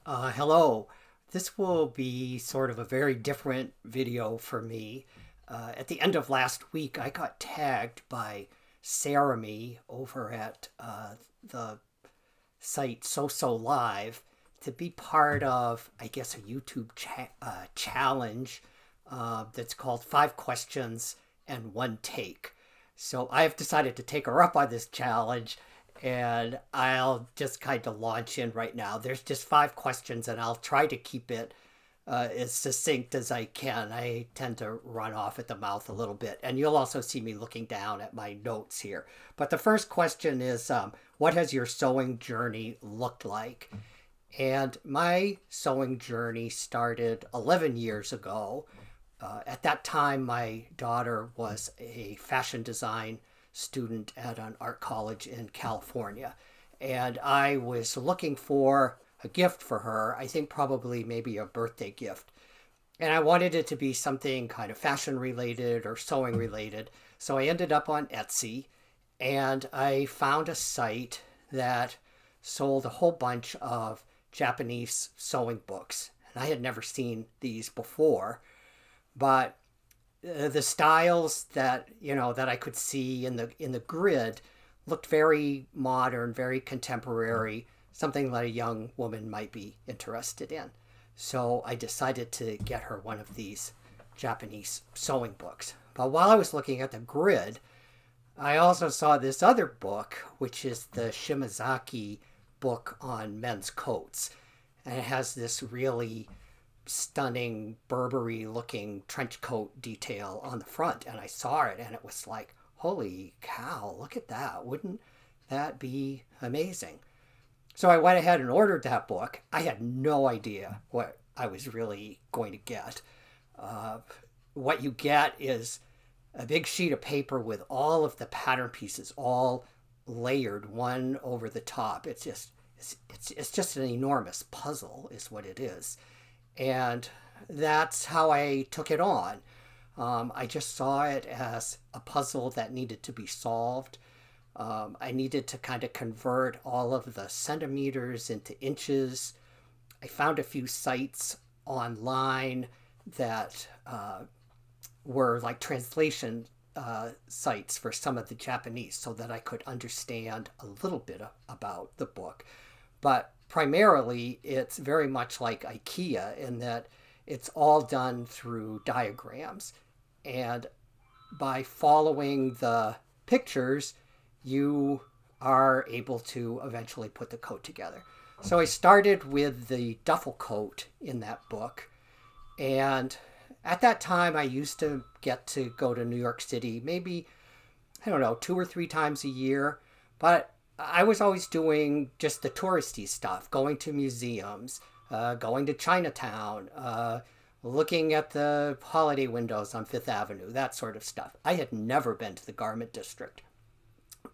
Hello. This will be sort of a very different video for me. At the end of last week, I got tagged by Saremy over at the site So Live to be part of, I guess, a YouTube challenge that's called 5 Questions and One Take. So I've decided to take her up on this challenge, and I'll just kind of launch in right now. There's just 5 questions, and I'll try to keep it as succinct as I can. I tend to run off at the mouth a little bit, and you'll also see me looking down at my notes here. But the first question is, what has your sewing journey looked like? And my sewing journey started 11 years ago. At that time, my daughter was a fashion design student at an art college in California. And I was looking for a gift for her, I think probably maybe a birthday gift. And I wanted it to be something kind of fashion related or sewing related. So I ended up on Etsy, and I found a site that sold a whole bunch of Japanese sewing books. And I had never seen these before, but the styles that that I could see in the grid looked very modern, very contemporary, something that a young woman might be interested in. So I decided to get her one of these Japanese sewing books. But while I was looking at the grid, I also saw this other book, which is the Shimazaki book on men's coats. And it has this really stunning Burberry looking trench coat detail on the front, and I saw it and it was like, holy cow, look at that, wouldn't that be amazing? So I went ahead and ordered that book. I had no idea what I was really going to get. What you get is a big sheet of paper with all of the pattern pieces all layered one over the top. It's just an enormous puzzle is what it is. And that's how I took it on. I just saw it as a puzzle that needed to be solved. I needed to kind of convert all of the centimeters into inches. I found a few sites online that were like translation sites for some of the Japanese so that I could understand a little bit about the book. But primarily, it's very much like IKEA in that it's all done through diagrams. And by following the pictures, you are able to eventually put the coat together. So I started with the duffel coat in that book. And at that time, I used to get to go to New York City maybe, I don't know, 2 or 3 times a year. But I was always doing just the touristy stuff, going to museums, going to Chinatown, looking at the holiday windows on Fifth Avenue, that sort of stuff. I had never been to the garment district.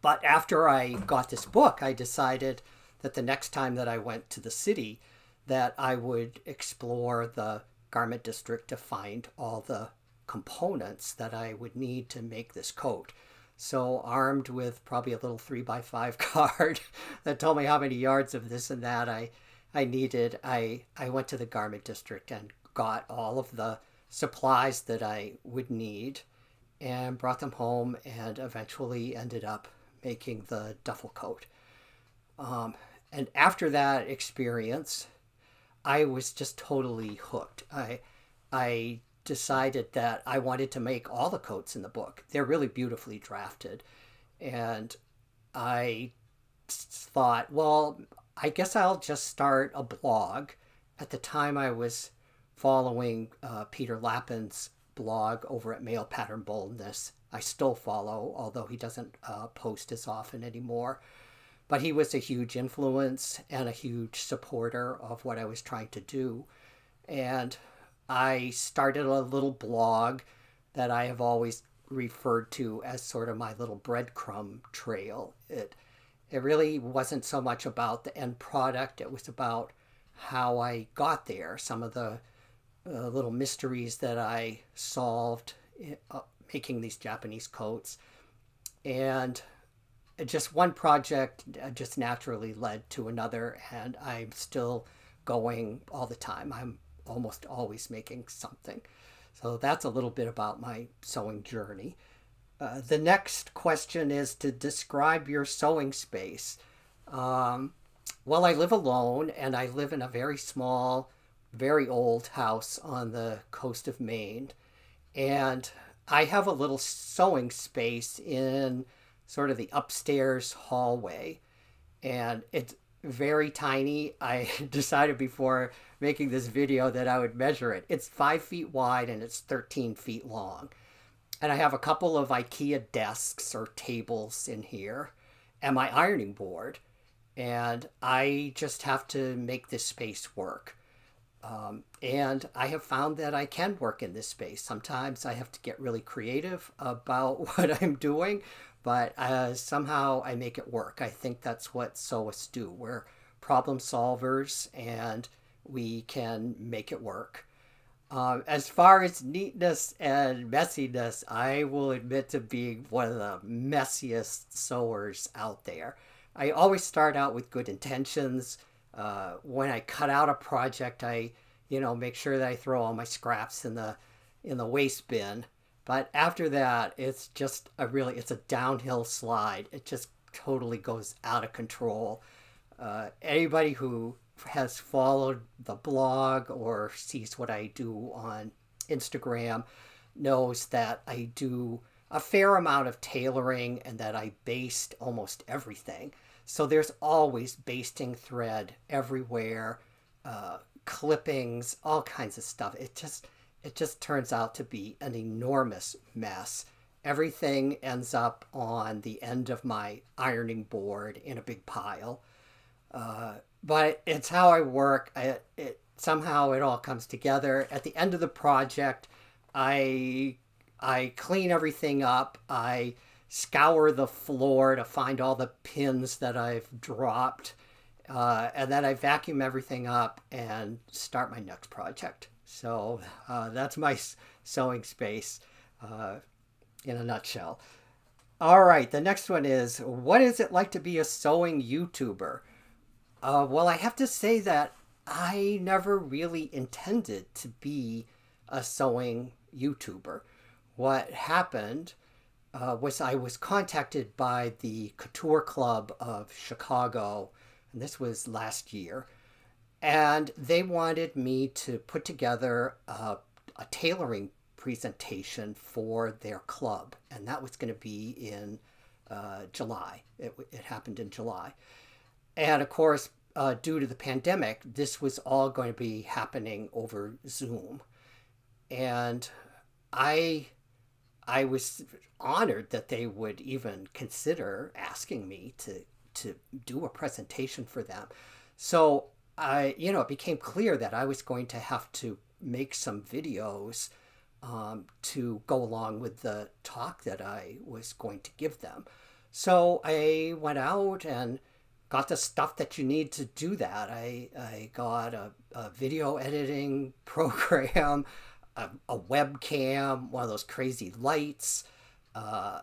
But after I got this book, I decided that the next time that I went to the city, that I would explore the garment district to find all the components that I would need to make this coat. So armed with probably a little 3x5 card that told me how many yards of this and that I needed, I went to the garment district and got all of the supplies that I would need and brought them home and eventually ended up making the duffel coat. And after that experience, I was just totally hooked. I decided that I wanted to make all the coats in the book. They're really beautifully drafted. And I thought, well, I guess I'll just start a blog. At the time, I was following Peter Lappin's blog over at Male Pattern Boldness. I still follow, although he doesn't post as often anymore. But he was a huge influence and a huge supporter of what I was trying to do. And I started a little blog that I have always referred to as sort of my little breadcrumb trail. It really wasn't so much about the end product. It was about how I got there, some of the little mysteries that I solved making these Japanese coats. And just one project just naturally led to another, and I'm still going all the time. I'm almost always making something. So that's a little bit about my sewing journey. The next question is to describe your sewing space. Well, I live alone, and I live in a very small, very old house on the coast of Maine. And I have a little sewing space in sort of the upstairs hallway. And it's very tiny. I decided before making this video that I would measure it. It's 5 feet wide and it's 13 feet long. And I have a couple of IKEA desks or tables in here and my ironing board. And I just have to make this space work. And I have found that I can work in this space. Sometimes I have to get really creative about what I'm doing, but somehow I make it work. I think that's what sewists do. We're problem solvers and we can make it work. As far as neatness and messiness, I will admit to being one of the messiest sewers out there. I always start out with good intentions. When I cut out a project, I, make sure that I throw all my scraps in the waste bin. But after that, it's just it's a downhill slide. It just totally goes out of control. Anybody who has followed the blog or sees what I do on Instagram knows that I do a fair amount of tailoring and that I baste almost everything. So there's always basting thread everywhere, clippings, all kinds of stuff. It just turns out to be an enormous mess. Everything ends up on the end of my ironing board in a big pile. But it's how I work. Somehow it all comes together. At the end of the project, I clean everything up. I scour the floor to find all the pins that I've dropped. And then I vacuum everything up and start my next project. So that's my sewing space in a nutshell. All right, the next one is, what is it like to be a sewing YouTuber? Well, I have to say that I never really intended to be a sewing YouTuber. What happened was I was contacted by the Couture Club of Chicago, and this was last year, and they wanted me to put together a tailoring presentation for their club, and that was going to be in July. It happened in July. And of course, due to the pandemic, this was all going to be happening over Zoom. And I was honored that they would even consider asking me to do a presentation for them. So it became clear that I was going to have to make some videos to go along with the talk that I was going to give them. So I went out and got the stuff that you need to do that. I got a video editing program, a webcam, one of those crazy lights, a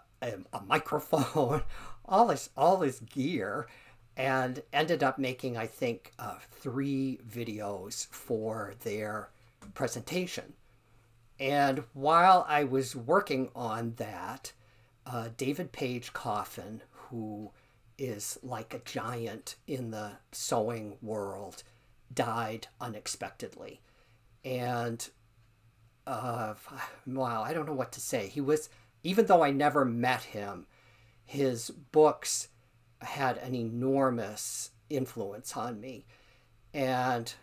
microphone, all this gear, and ended up making, I think, 3 videos for their presentation. And while I was working on that, David Page Coffin, who is like a giant in the sewing world, died unexpectedly. And wow, I don't know what to say. He was, even though I never met him, his books had an enormous influence on me. And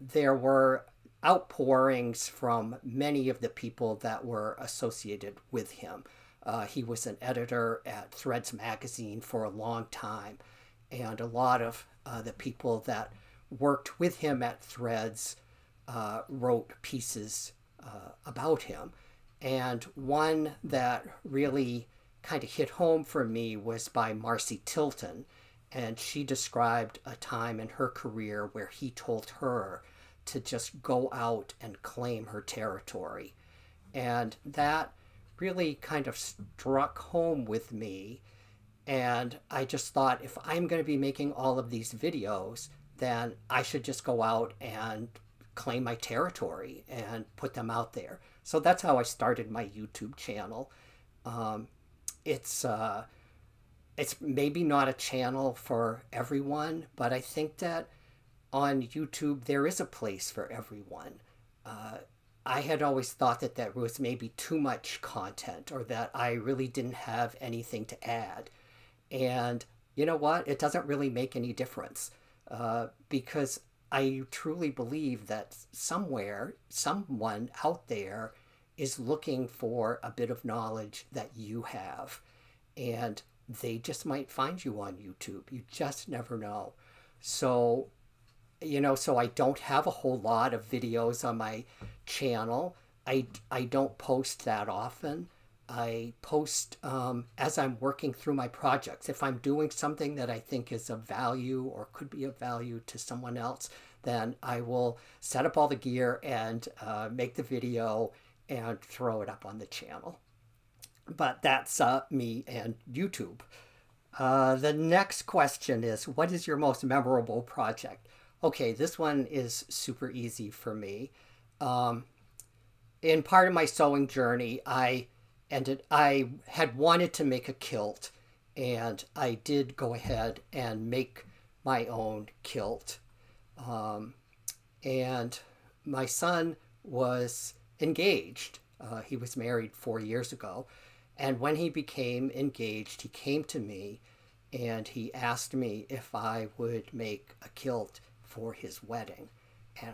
there were outpourings from many of the people that were associated with him. He was an editor at Threads magazine for a long time, and a lot of the people that worked with him at Threads wrote pieces about him. And one that really kind of hit home for me was by Marcy Tilton, and she described a time in her career where he told her to just go out and claim her territory. And that really kind of struck home with me. And I just thought, if I'm going to be making all of these videos, then I should just go out and claim my territory and put them out there. So that's how I started my YouTube channel. Um, it's maybe not a channel for everyone, but I think that on YouTube there is a place for everyone. I had always thought that there was maybe too much content, or that I really didn't have anything to add. And you know what? It doesn't really make any difference, because I truly believe that somewhere, someone out there is looking for a bit of knowledge that you have. And they just might find you on YouTube. You just never know. So, so I don't have a whole lot of videos on my channel. I don't post that often. I post as I'm working through my projects. If I'm doing something that I think is of value or could be of value to someone else, then I will set up all the gear and make the video and throw it up on the channel. But that's me and YouTube. The next question is, what is your most memorable project? Okay, this one is super easy for me. In part of my sewing journey, I had wanted to make a kilt, and I did go ahead and make my own kilt. And my son was engaged. He was married 4 years ago. And when he became engaged, he came to me and he asked me if I would make a kilt for his wedding. And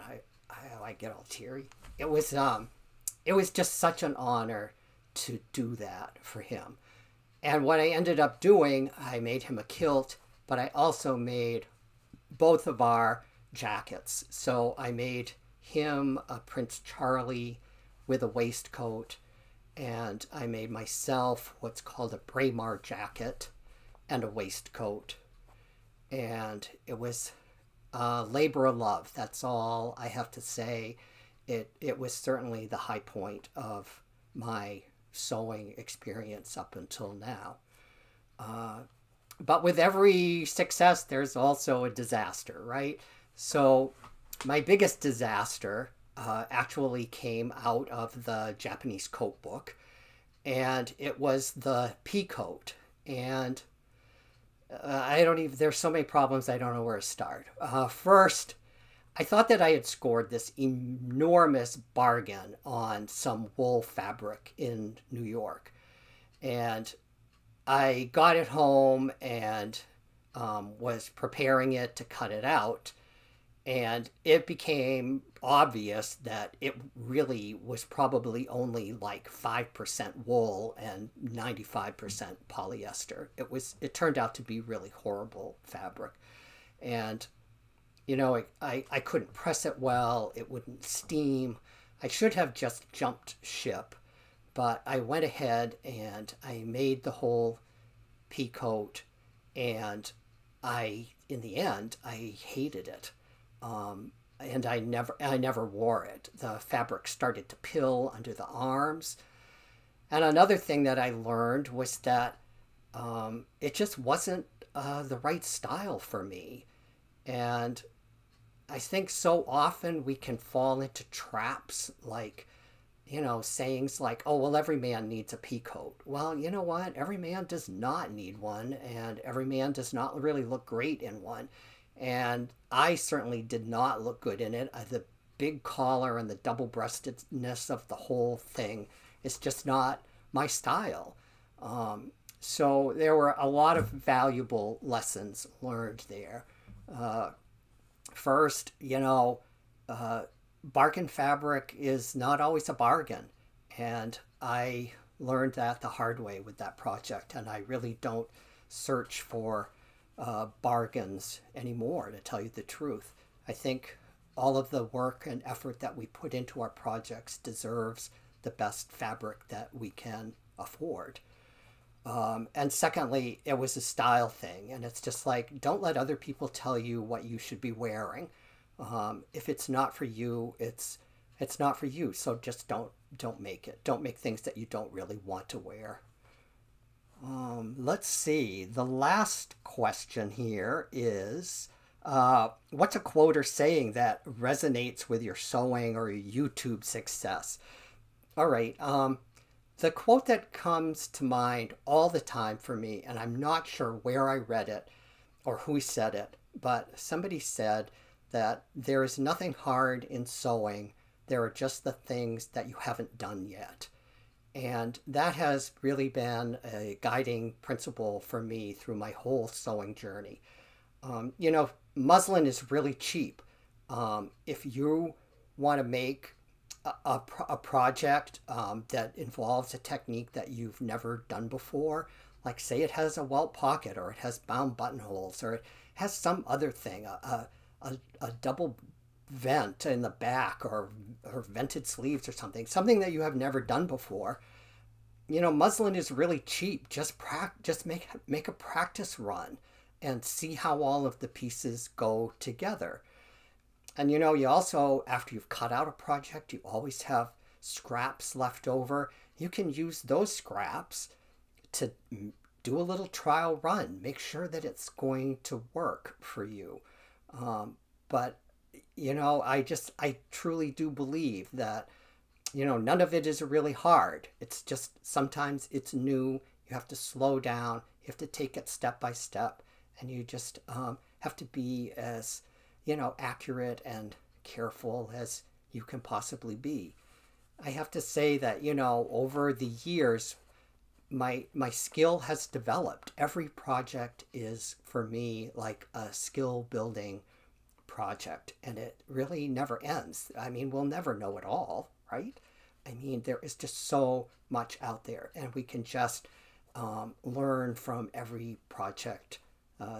I get all teary. It was just such an honor to do that for him. And what I ended up doing, I made him a kilt, but I also made both of our jackets. So I made him a Prince Charlie with a waistcoat, and I made myself what's called a Braemar jacket and a waistcoat. And it was labor of love. That's all I have to say. It was certainly the high point of my sewing experience up until now. But with every success, there's also a disaster, right? So my biggest disaster actually came out of the Japanese coat book, and it was the pea coat. And there's so many problems, I don't know where to start. First, I thought that I had scored this enormous bargain on some wool fabric in New York. And I got it home and was preparing it to cut it out. And it became obvious that it really was probably only like 5% wool and 95% polyester. It turned out to be really horrible fabric. And, I couldn't press it well. It wouldn't steam. I should have just jumped ship. But I went ahead and I made the whole pea coat. And in the end, I hated it. And I never wore it. The fabric started to pill under the arms. And another thing that I learned was that it just wasn't the right style for me. And I think so often we can fall into traps like, sayings like, oh, well, every man needs a pea coat. Well, you know what? Every man does not need one, and every man does not really look great in one. And I certainly did not look good in it. The big collar and the double-breastedness of the whole thing is just not my style. So there were a lot of valuable lessons learned there. First, bargain fabric is not always a bargain. And I learned that the hard way with that project. And I really don't search for bargains anymore, to tell you the truth. I think all of the work and effort that we put into our projects deserves the best fabric that we can afford. And secondly, it was a style thing, and it's just like, don't let other people tell you what you should be wearing. If it's not for you, it's not for you. So just don't make it. Don't make things that you don't really want to wear. Let's see. The last question here is, What's a quote or saying that resonates with your sewing or your YouTube success? All right. The quote that comes to mind all the time for me, and I'm not sure where I read it or who said it, but somebody said that there is nothing hard in sewing. There are just the things that you haven't done yet. And that has really been a guiding principle for me through my whole sewing journey. You know, muslin is really cheap. If you want to make a project that involves a technique that you've never done before, like say it has a welt pocket or it has bound buttonholes or it has some other thing, a double vent in the back or vented sleeves or something that you have never done before. You know, muslin is really cheap. Just make a practice run and see how all of the pieces go together. And you know, you also, after you've cut out a project, you always have scraps left over. You can use those scraps to do a little trial run. Make sure that it's going to work for you. But, you know, I truly do believe that, you know, none of it is really hard. It's just sometimes it's new. You have to slow down. You have to take it step by step. And you just have to be as, you know, accurate and careful as you can possibly be. I have to say that, you know, over the years, my skill has developed. Every project is, for me, like a skill building project, and it really never ends. I mean, we'll never know it all, right? I mean, there is just so much out there, and we can just learn from every project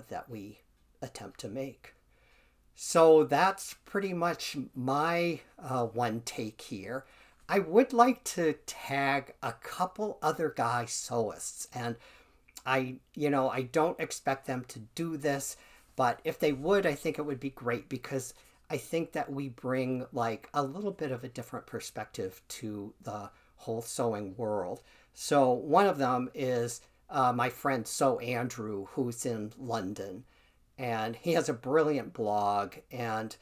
that we attempt to make. So that's pretty much my one take here. I would like to tag a couple other guy sewists, and I don't expect them to do this, but if they would, I think it would be great because I think that we bring like a little bit of a different perspective to the whole sewing world. So one of them is my friend Sew Andrew, who's in London, and he has a brilliant blog, and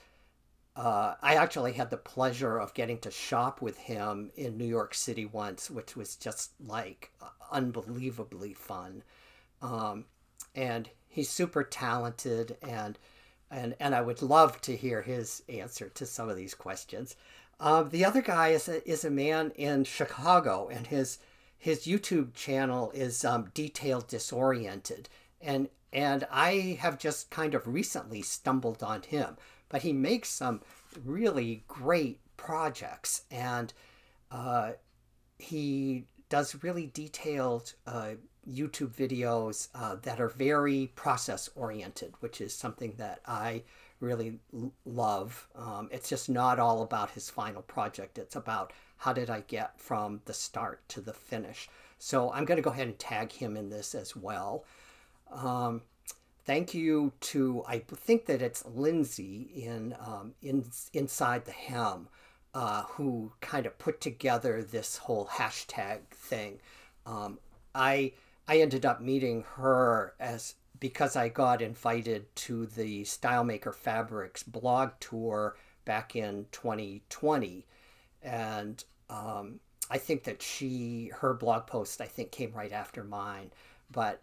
I actually had the pleasure of getting to shop with him in New York City once, which was just like unbelievably fun. And he's super talented, and I would love to hear his answer to some of these questions. The other guy is a man in Chicago, and his YouTube channel is Detailed Disoriented, and I have just kind of recently stumbled on him, but he makes some really great projects, and he does really detailed YouTube videos that are very process oriented, which is something that I really love. It's just not all about his final project. It's about how did I get from the start to the finish. So I'm going to go ahead and tag him in this as well. Thank you to, I think that it's Lindsey in Inside the Hem, who kind of put together this whole hashtag thing. I ended up meeting her because I got invited to the Stylemaker Fabrics blog tour back in 2020, and I think that her blog post I think came right after mine. But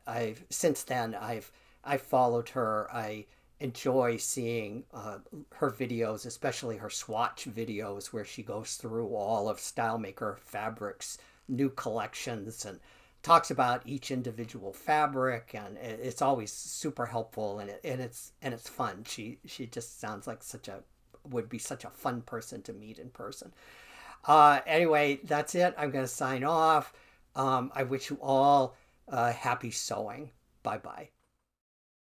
since then I've followed her. I enjoy seeing her videos, especially her swatch videos where she goes through all of Stylemaker Fabrics' new collections and talks about each individual fabric, and it's always super helpful, and it's fun. She just sounds like would be such a fun person to meet in person. Anyway, that's it. I'm going to sign off. I wish you all happy sewing. Bye bye.